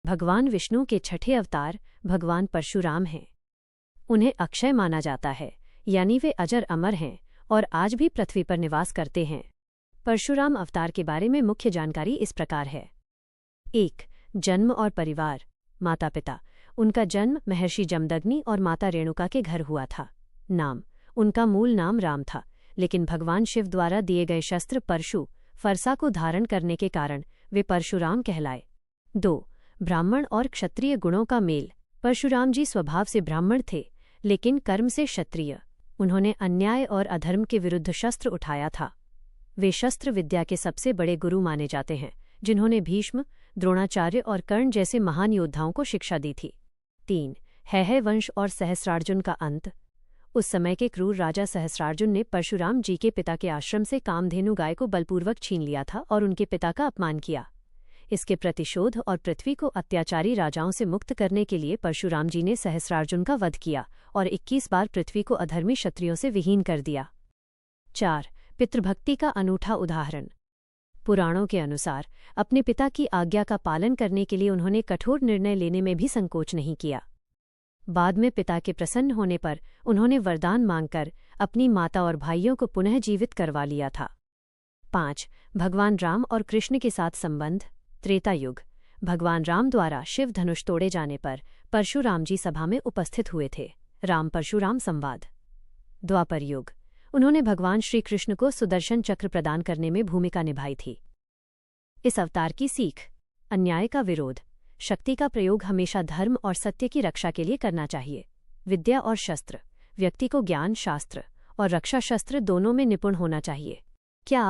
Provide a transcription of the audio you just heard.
भगवान विष्णु के छठे अवतार भगवान परशुराम हैं। उन्हें अक्षय माना जाता है, यानी वे अजर अमर हैं और आज भी पृथ्वी पर निवास करते हैं। परशुराम अवतार के बारे में मुख्य जानकारी इस प्रकार है। 1. जन्म और परिवार। माता पिता। उनका जन्म महर्षि जमदग्नि और माता रेणुका के घर हुआ था। नाम। उनका मूल नाम राम था, लेकिन भगवान शिव द्वारा दिए गए शस्त्र परशु फरसा को धारण करने के कारण वे परशुराम कहलाए। 2. ब्राह्मण और क्षत्रिय गुणों का मेल। परशुराम जी स्वभाव से ब्राह्मण थे, लेकिन कर्म से क्षत्रिय। उन्होंने अन्याय और अधर्म के विरुद्ध शस्त्र उठाया था। वे शस्त्र विद्या के सबसे बड़े गुरु माने जाते हैं, जिन्होंने भीष्म, द्रोणाचार्य और कर्ण जैसे महान योद्धाओं को शिक्षा दी थी। 3. हैहय वंश और सहस्रार्जुन का अंत। उस समय के क्रूर राजा सहस्रार्जुन ने परशुराम जी के पिता के आश्रम से कामधेनु गाय को बलपूर्वक छीन लिया था और उनके पिता का अपमान किया। इसके प्रतिशोध और पृथ्वी को अत्याचारी राजाओं से मुक्त करने के लिए परशुराम जी ने सहस्रार्जुन का वध किया और 21 बार पृथ्वी को अधर्मी क्षत्रियों से विहीन कर दिया। 4. पितृभक्ति का अनूठा उदाहरण। पुराणों के अनुसार अपने पिता की आज्ञा का पालन करने के लिए उन्होंने कठोर निर्णय लेने में भी संकोच नहीं किया। बाद में पिता के प्रसन्न होने पर उन्होंने वरदान मांगकर अपनी माता और भाइयों को पुनः जीवित करवा लिया था। 5. भगवान राम और कृष्ण के साथ संबंध। त्रेता युग। भगवान राम द्वारा शिव धनुष तोड़े जाने पर परशुराम जी सभा में उपस्थित हुए थे। राम परशुराम संवाद। द्वापर युग। उन्होंने भगवान श्री कृष्ण को सुदर्शन चक्र प्रदान करने में भूमिका निभाई थी। इस अवतार की सीख। अन्याय का विरोध। शक्ति का प्रयोग हमेशा धर्म और सत्य की रक्षा के लिए करना चाहिए। विद्या और शस्त्र। व्यक्ति को ज्ञान शास्त्र और रक्षा शस्त्र दोनों में निपुण होना चाहिए। क्या